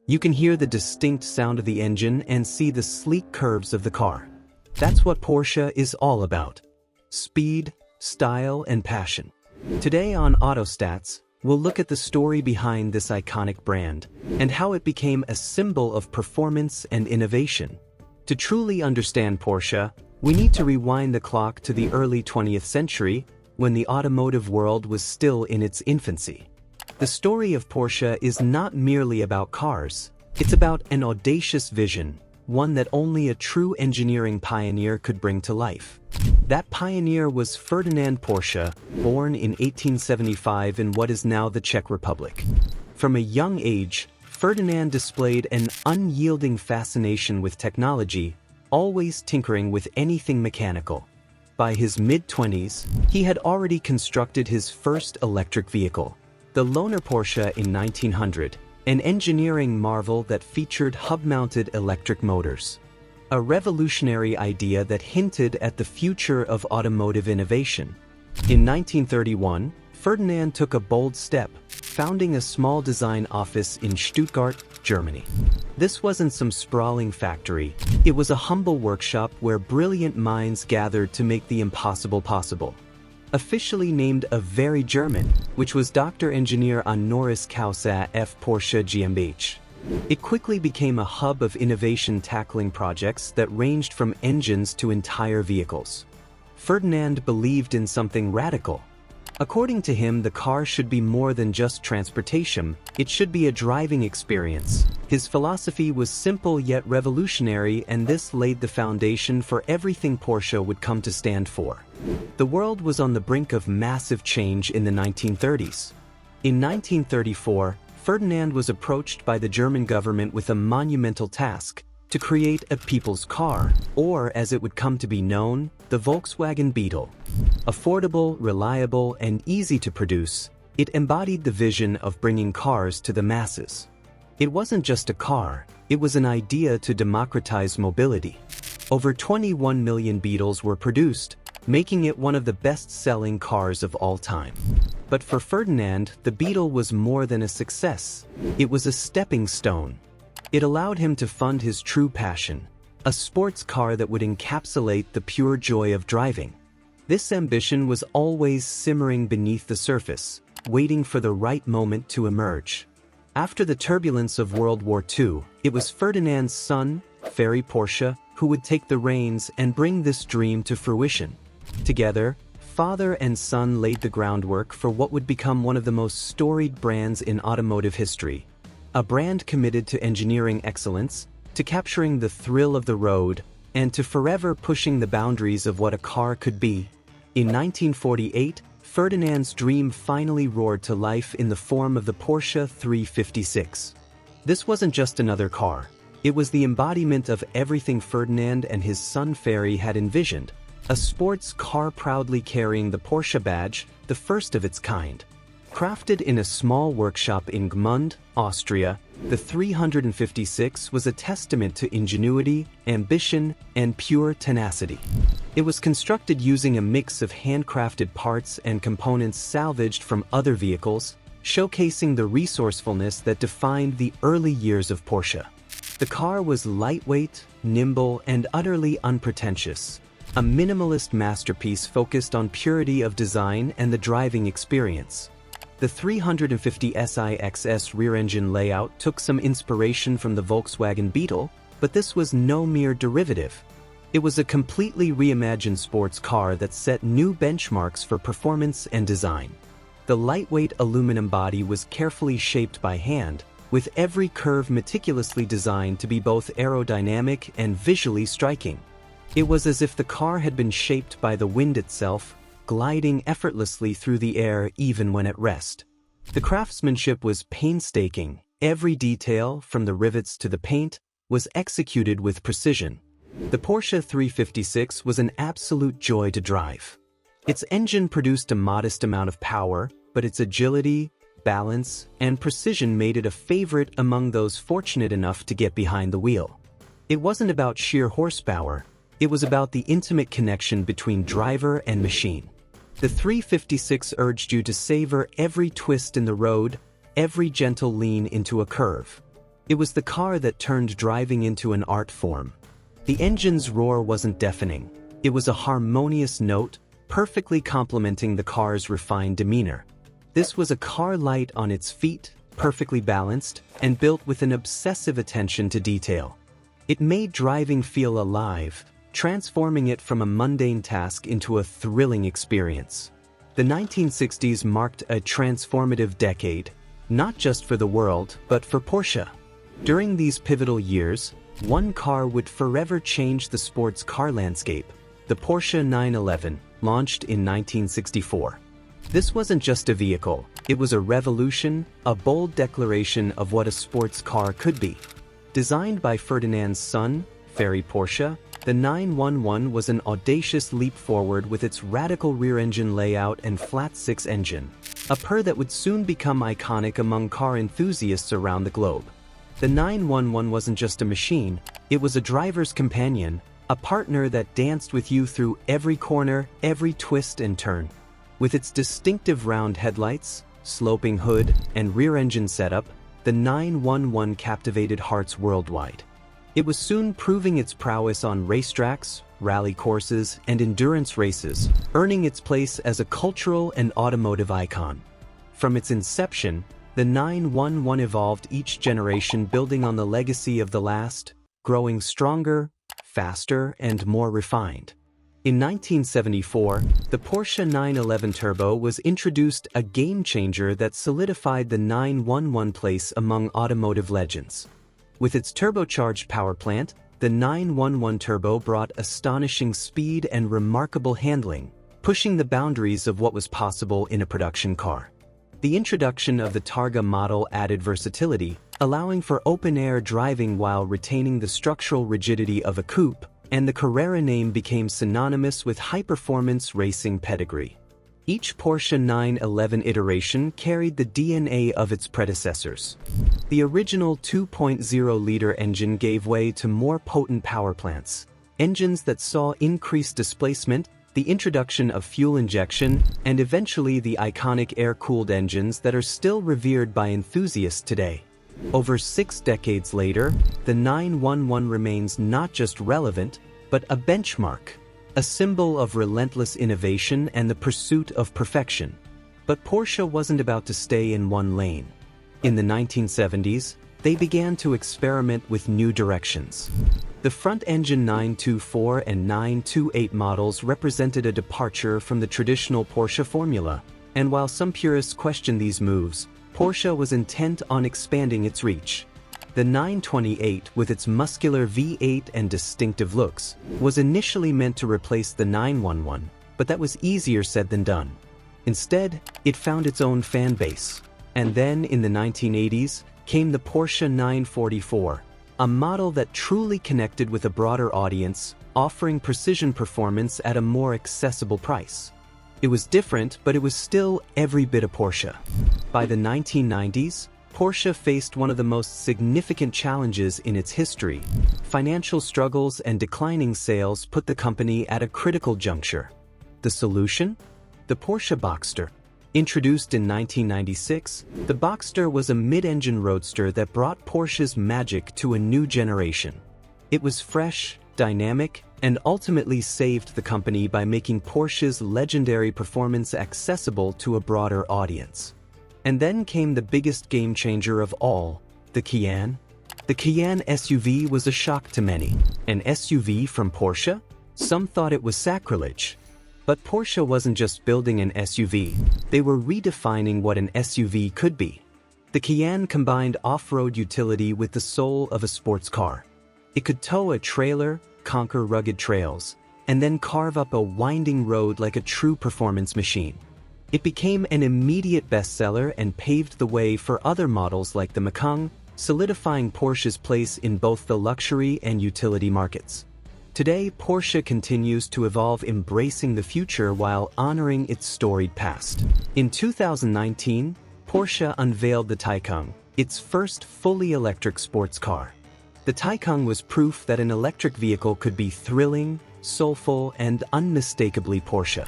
You can hear the distinct sound of the engine and see the sleek curves of the car. That's what Porsche is all about. Speed, style, and passion. Today on AutoStats, we'll look at the story behind this iconic brand and how it became a symbol of performance and innovation. To truly understand Porsche, we need to rewind the clock to the early 20th century when the automotive world was still in its infancy. The story of Porsche is not merely about cars. It's about an audacious vision, one that only a true engineering pioneer could bring to life. That pioneer was Ferdinand Porsche, born in 1875 in what is now the Czech Republic. From a young age, Ferdinand displayed an unyielding fascination with technology, always tinkering with anything mechanical. By his mid-20s, he had already constructed his first electric vehicle, the Lohner Porsche in 1900, an engineering marvel that featured hub-mounted electric motors. A revolutionary idea that hinted at the future of automotive innovation. In 1931, Ferdinand took a bold step, founding a small design office in Stuttgart, Germany. This wasn't some sprawling factory, it was a humble workshop where brilliant minds gathered to make the impossible possible. Officially named a very German, which was Dr. Engineer Honoris Causa F. Porsche GmbH. It quickly became a hub of innovation tackling projects that ranged from engines to entire vehicles. Ferdinand believed in something radical. According to him, the car should be more than just transportation, it should be a driving experience. His philosophy was simple yet revolutionary, and this laid the foundation for everything Porsche would come to stand for. The world was on the brink of massive change in the 1930s. In 1934, Ferdinand was approached by the German government with a monumental task: to create a people's car, or as it would come to be known, the Volkswagen Beetle. Affordable, reliable, and easy to produce, it embodied the vision of bringing cars to the masses. It wasn't just a car, it was an idea to democratize mobility. Over 21 million Beetles were produced, making it one of the best-selling cars of all time. But for Ferdinand, the Beetle was more than a success. It was a stepping stone. It allowed him to fund his true passion, a sports car that would encapsulate the pure joy of driving. This ambition was always simmering beneath the surface, waiting for the right moment to emerge. After the turbulence of World War II, it was Ferdinand's son, Ferry Porsche, who would take the reins and bring this dream to fruition. Together, father and son laid the groundwork for what would become one of the most storied brands in automotive history. A brand committed to engineering excellence, to capturing the thrill of the road, and to forever pushing the boundaries of what a car could be. In 1948, Ferdinand's dream finally roared to life in the form of the Porsche 356. This wasn't just another car. It was the embodiment of everything Ferdinand and his son Ferry had envisioned. A sports car proudly carrying the Porsche badge, the first of its kind. Crafted in a small workshop in Gmund, Austria, the 356 was a testament to ingenuity, ambition, and pure tenacity. It was constructed using a mix of handcrafted parts and components salvaged from other vehicles, showcasing the resourcefulness that defined the early years of Porsche. The car was lightweight, nimble, and utterly unpretentious. A minimalist masterpiece focused on purity of design and the driving experience. The 350 SIXS rear-engine layout took some inspiration from the Volkswagen Beetle, but this was no mere derivative. It was a completely reimagined sports car that set new benchmarks for performance and design. The lightweight aluminum body was carefully shaped by hand, with every curve meticulously designed to be both aerodynamic and visually striking. It was as if the car had been shaped by the wind itself, gliding effortlessly through the air even when at rest. The craftsmanship was painstaking. Every detail, from the rivets to the paint, was executed with precision. The Porsche 356 was an absolute joy to drive. Its engine produced a modest amount of power, but its agility, balance, and precision made it a favorite among those fortunate enough to get behind the wheel. It wasn't about sheer horsepower, it was about the intimate connection between driver and machine. The 356 urged you to savor every twist in the road, every gentle lean into a curve. It was the car that turned driving into an art form. The engine's roar wasn't deafening. It was a harmonious note, perfectly complementing the car's refined demeanor. This was a car light on its feet, perfectly balanced, and built with an obsessive attention to detail. It made driving feel alive, transforming it from a mundane task into a thrilling experience. The 1960s marked a transformative decade, not just for the world, but for Porsche. During these pivotal years, one car would forever change the sports car landscape: the Porsche 911, launched in 1964. This wasn't just a vehicle, it was a revolution, a bold declaration of what a sports car could be. Designed by Ferdinand's son, Ferdinand Porsche, the 911 was an audacious leap forward with its radical rear-engine layout and flat-six engine, a pair that would soon become iconic among car enthusiasts around the globe. The 911 wasn't just a machine, it was a driver's companion, a partner that danced with you through every corner, every twist and turn. With its distinctive round headlights, sloping hood, and rear-engine setup, the 911 captivated hearts worldwide. It was soon proving its prowess on racetracks, rally courses, and endurance races, earning its place as a cultural and automotive icon. From its inception, the 911 evolved each generation, building on the legacy of the last, growing stronger, faster, and more refined. In 1974, the Porsche 911 Turbo was introduced, a game-changer that solidified the 911 place among automotive legends. With its turbocharged power plant, the 911 Turbo brought astonishing speed and remarkable handling, pushing the boundaries of what was possible in a production car. The introduction of the Targa model added versatility, allowing for open-air driving while retaining the structural rigidity of a coupe, and the Carrera name became synonymous with high-performance racing pedigree. Each Porsche 911 iteration carried the DNA of its predecessors. The original 2.0-liter engine gave way to more potent power plants, engines that saw increased displacement, the introduction of fuel injection, and eventually the iconic air-cooled engines that are still revered by enthusiasts today. Over 6 decades later, the 911 remains not just relevant, but a benchmark, a symbol of relentless innovation and the pursuit of perfection. But Porsche wasn't about to stay in one lane. In the 1970s, they began to experiment with new directions. The front-engine 924 and 928 models represented a departure from the traditional Porsche formula, and while some purists questioned these moves, Porsche was intent on expanding its reach. The 928, with its muscular V8 and distinctive looks, was initially meant to replace the 911, but that was easier said than done. Instead, it found its own fan base. And then, in the 1980s, came the Porsche 944, a model that truly connected with a broader audience, offering precision performance at a more accessible price. It was different, but it was still every bit a Porsche. By the 1990s, Porsche faced one of the most significant challenges in its history. Financial struggles and declining sales put the company at a critical juncture. The solution? The Porsche Boxster. Introduced in 1996, the Boxster was a mid-engine roadster that brought Porsche's magic to a new generation. It was fresh, dynamic, and ultimately saved the company by making Porsche's legendary performance accessible to a broader audience. And then came the biggest game-changer of all, the Cayenne. The Cayenne SUV was a shock to many. An SUV from Porsche? Some thought it was sacrilege. But Porsche wasn't just building an SUV, they were redefining what an SUV could be. The Cayenne combined off-road utility with the soul of a sports car. It could tow a trailer, conquer rugged trails, and then carve up a winding road like a true performance machine. It became an immediate bestseller and paved the way for other models like the Macan, solidifying Porsche's place in both the luxury and utility markets. Today, Porsche continues to evolve, embracing the future while honoring its storied past. In 2019, Porsche unveiled the Taycan, its first fully electric sports car. The Taycan was proof that an electric vehicle could be thrilling, soulful, and unmistakably Porsche.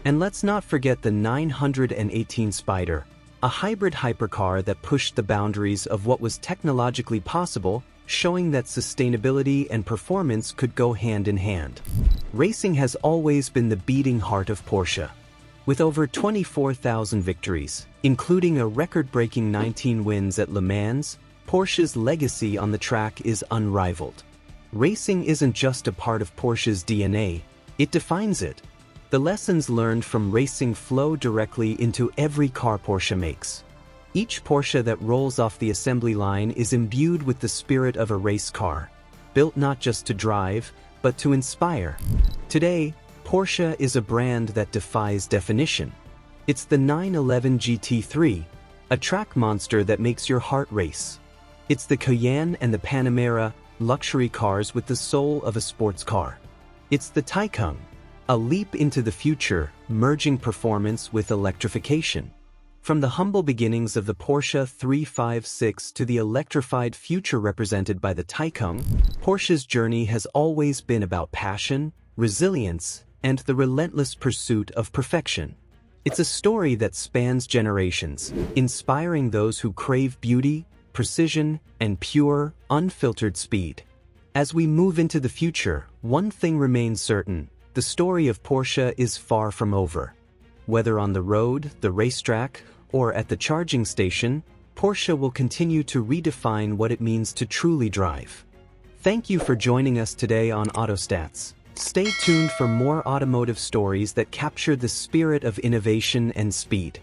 And let's not forget the 918 Spider, a hybrid hypercar that pushed the boundaries of what was technologically possible, showing that sustainability and performance could go hand in hand. Racing has always been the beating heart of Porsche. With over 24,000 victories, including a record-breaking 19 wins at Le Mans, Porsche's legacy on the track is unrivaled. Racing isn't just a part of Porsche's DNA, it defines it. The lessons learned from racing flow directly into every car Porsche makes. Each Porsche that rolls off the assembly line is imbued with the spirit of a race car, built not just to drive, but to inspire. Today, Porsche is a brand that defies definition. It's the 911 GT3, a track monster that makes your heart race. It's the Cayenne and the Panamera, luxury cars with the soul of a sports car. It's the Taycan, a leap into the future, merging performance with electrification. From the humble beginnings of the Porsche 356 to the electrified future represented by the Taycan, Porsche's journey has always been about passion, resilience, and the relentless pursuit of perfection. It's a story that spans generations, inspiring those who crave beauty, precision, and pure, unfiltered speed. As we move into the future, one thing remains certain: the story of Porsche is far from over. Whether on the road, the racetrack, or at the charging station, Porsche will continue to redefine what it means to truly drive. Thank you for joining us today on AutoStats. Stay tuned for more automotive stories that capture the spirit of innovation and speed.